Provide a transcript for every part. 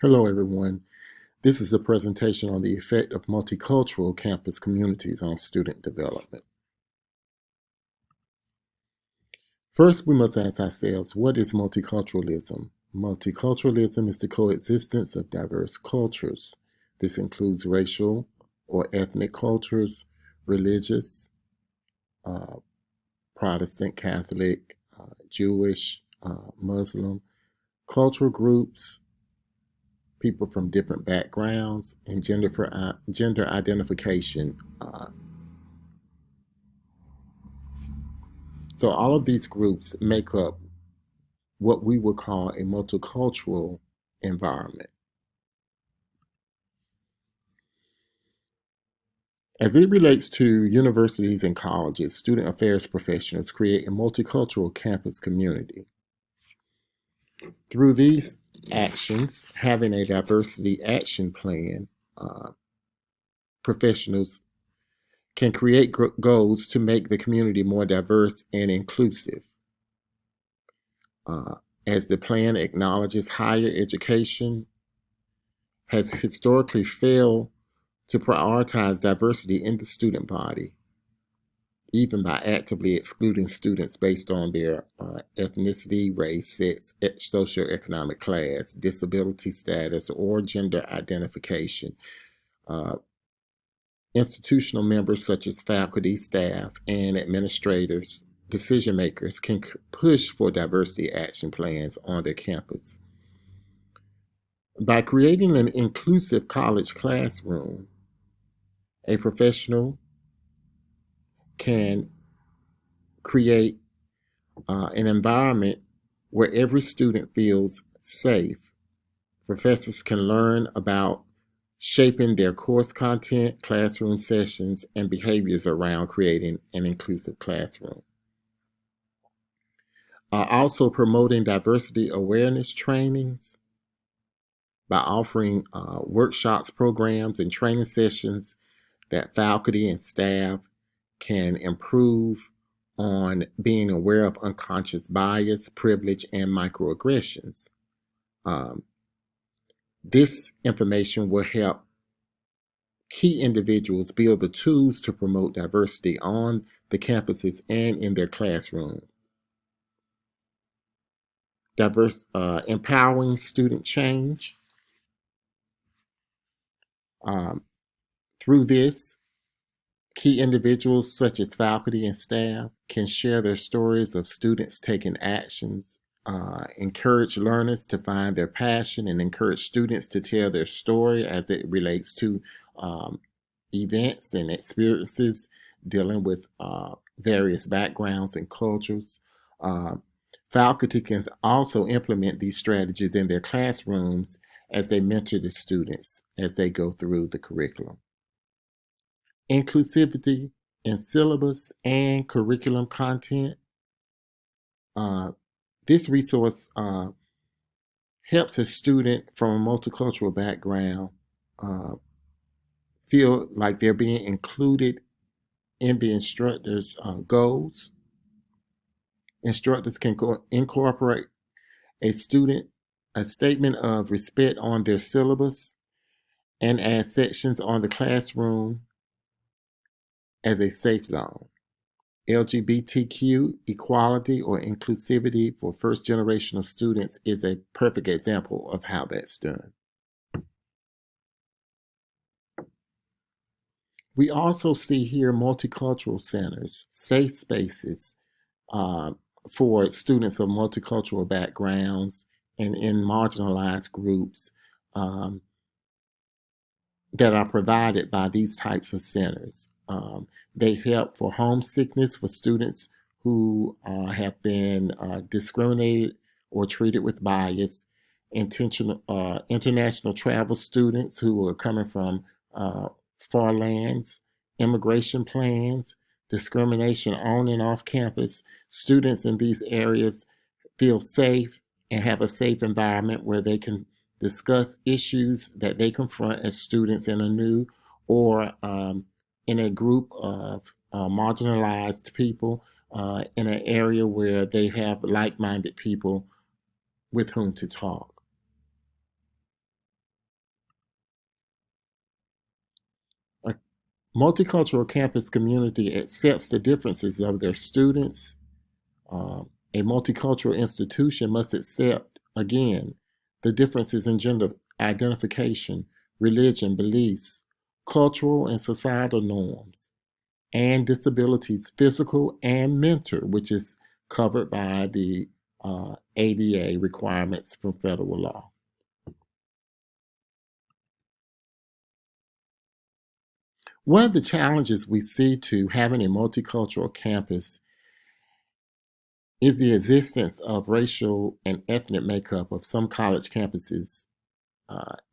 Hello, everyone. This is a presentation on the effect of multicultural campus communities on student development. First, we must ask ourselves, what is multiculturalism? Multiculturalism is the coexistence of diverse cultures. This includes racial or ethnic cultures, religious, uh, Protestant, Catholic, Jewish, Muslim, cultural groups, people from different backgrounds, and gender identification. So all of these groups make up what we would call a multicultural environment. As it relates to universities and colleges, student affairs professionals create a multicultural campus community. Through these actions, having a diversity action plan, uh, professionals can create goals to make the community more diverse and inclusive. Uh, as the plan acknowledges higher education has historically failed to prioritize diversity in the student body, even by actively excluding students based on their ethnicity, race, sex, socioeconomic class, disability status, or gender identification. Uh, Institutional members such as faculty, staff, and administrators, decision makers can push for diversity action plans on their campus. By creating an inclusive college classroom, a professional can create an environment where every student feels safe. Professors can learn about shaping their course content, classroom sessions, and behaviors around creating an inclusive classroom. Also, promoting diversity awareness trainings by offering workshops, programs, and training sessions that faculty and staff can improve on being aware of unconscious bias, privilege, and microaggressions. Um, this information will help key individuals build the tools to promote diversity on the campuses and in their classroom. Empowering student change. Um, Through this, key individuals such as faculty and staff can share their stories of students taking actions, encourage learners to find their passion, and encourage students to tell their story as it relates to um, events and experiences dealing with various backgrounds and cultures. Uh, Faculty can also implement these strategies in their classrooms as they mentor the students as they go through the curriculum. Inclusivity in syllabus and curriculum content. Uh, this resource helps a student from a multicultural background uh, feel like they're being included in the instructor's goals. Instructors can incorporate a student a statement of respect on their syllabus and add sections on the classroom as a safe zone. LGBTQ equality or inclusivity for first generational students is a perfect example of how that's done. We also see here multicultural centers, safe spaces uh, for students of multicultural backgrounds and in marginalized groups that are provided by these types of centers. They help for homesickness for students who have been discriminated or treated with bias, international travel students who are coming from far lands, immigration plans, discrimination on and off campus. Students in these areas feel safe and have a safe environment where they can discuss issues that they confront as students in a new or in a group of marginalized people in an area where they have like minded people with whom to talk. Multicultural campus community accepts the differences of their students. A multicultural institution must accept, again, the differences in gender identification, religion, beliefs, cultural and societal norms, and disabilities, physical and mental, which is covered by the ADA requirements from federal law. One of the challenges we see to having a multicultural campus is the existence of racial and ethnic makeup of some college campuses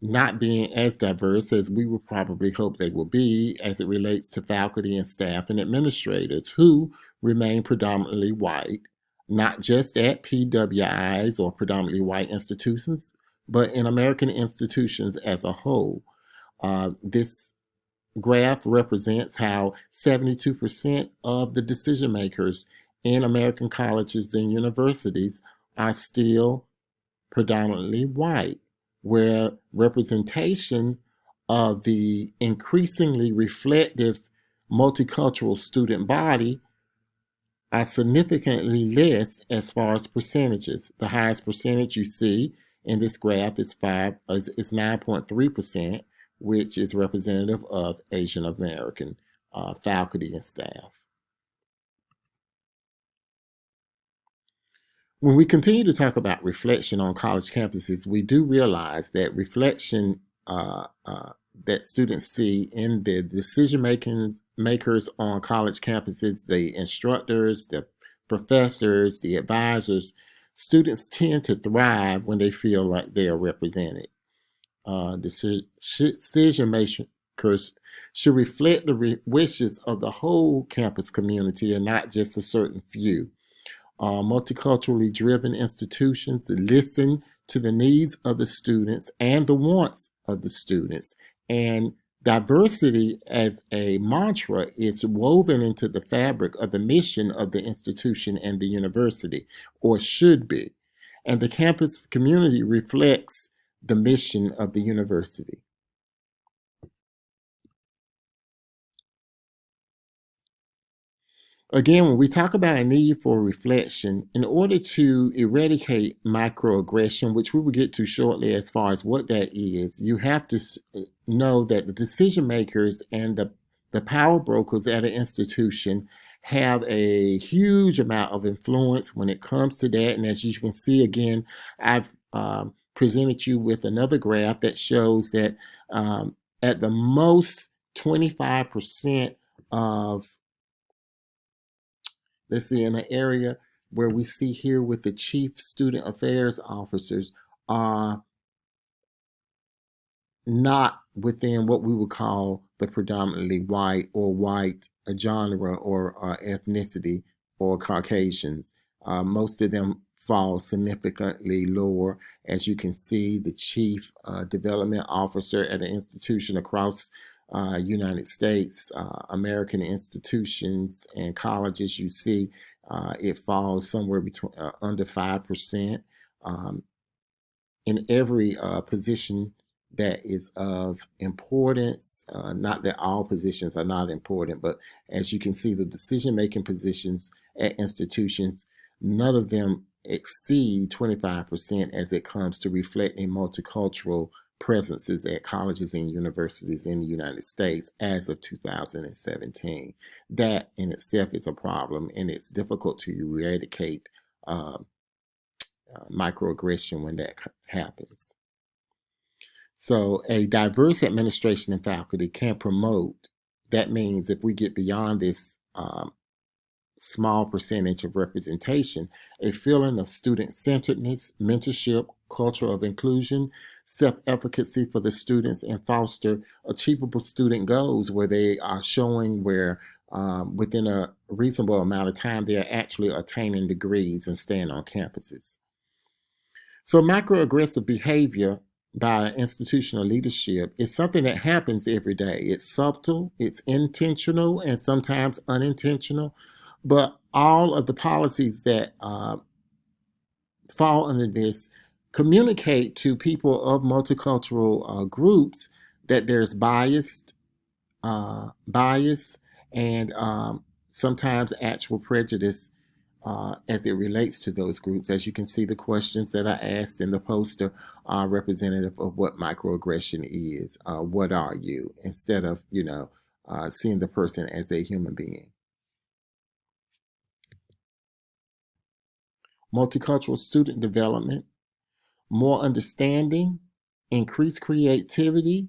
not being as diverse as we would probably hope they will be as it relates to faculty and staff and administrators who remain predominantly white, not just at PWIs or predominantly white institutions, but in American institutions as a whole. This graph represents how 72% of the decision makers in American colleges and universities are still predominantly white, where representation of the increasingly reflective multicultural student body are significantly less as far as percentages. The highest percentage you see in this graph is 9.3%, which is representative of Asian American faculty and staff. When we continue to talk about reflection on college campuses, we do realize that reflection that students see in the decision makers on college campuses, the instructors, the professors, the advisors, students tend to thrive when they feel like they are represented. Decision makers should reflect the wishes of the whole campus community and not just a certain few. Multiculturally driven institutions listen to the needs of the students and the wants of the students. And diversity as a mantra is woven into the fabric of the mission of the institution and the university, or should be. And the campus community reflects the mission of the university. Again, when we talk about a need for reflection, in order to eradicate microaggression, which we will get to shortly as far as what that is, you have to know that the decision makers and the power brokers at an institution have a huge amount of influence when it comes to that. And as you can see, again, I've presented you with another graph that shows that at the most 25% of, let's see, in an area where we see here with the chief student affairs officers are not within what we would call the predominantly white or white genre or ethnicity or Caucasians. Most of them fall significantly lower. As you can see, the chief development officer at an institution across United States, American institutions and colleges, you see it falls somewhere between under 5%. In every position that is of importance, not that all positions are not important, but as you can see, the decision-making positions at institutions, none of them exceed 25% as it comes to reflecting multicultural presences at colleges and universities in the United States as of 2017. That in itself is a problem, and it's difficult to eradicate microaggression when that happens. So a diverse administration and faculty can promote, that means if we get beyond this small percentage of representation, a feeling of student-centeredness, mentorship, culture of inclusion, self-efficacy for the students, and foster achievable student goals where they are showing where within a reasonable amount of time they are actually attaining degrees and staying on campuses. So microaggressive behavior by institutional leadership is something that happens every day. It's subtle, it's intentional, and sometimes unintentional. But all of the policies that fall under this communicate to people of multicultural groups that there's biased bias and sometimes actual prejudice as it relates to those groups. As you can see, the questions that I asked in the poster are representative of what microaggression is. What are you? Instead of, seeing the person as a human being. Multicultural student development, more understanding, increased creativity,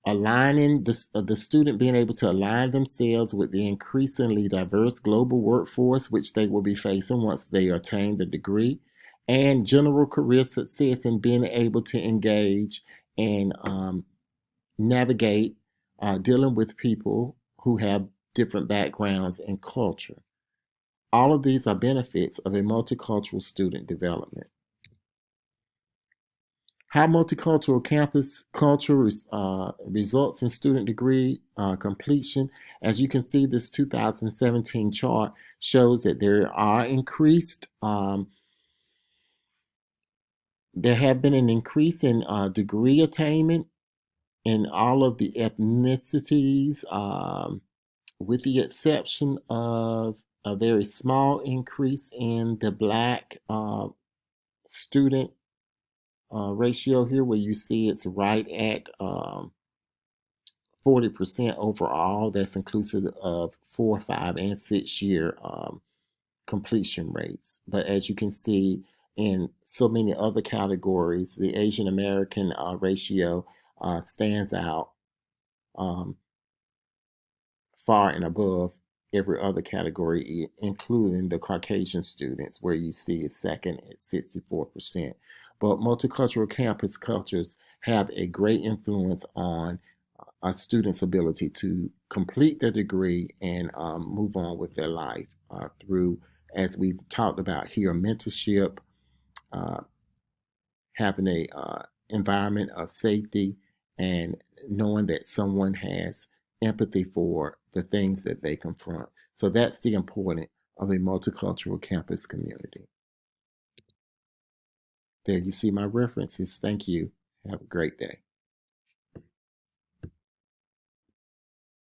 aligning the student being able to align themselves with the increasingly diverse global workforce which they will be facing once they attain the degree, and general career success in being able to engage and navigate dealing with people who have different backgrounds and culture. All of these are benefits of a multicultural student development. How multicultural campus culture results in student degree completion. As you can see, this 2017 chart shows that there have been an increase in degree attainment in all of the ethnicities, with the exception of a very small increase in the Black student ratio here, where you see it's right at 40% overall. That's inclusive of 4, 5, and 6 year completion rates. But as you can see, in so many other categories, the Asian American ratio stands out um, far and above every other category, including the Caucasian students, where you see is second at 64%. But multicultural campus cultures have a great influence on a student's ability to complete their degree and move on with their life through, as we've talked about here, mentorship, uh, having a environment of safety, and knowing that someone has empathy for the things that they confront. So that's the importance of a multicultural campus community. There you see my references. Thank you. Have a great day.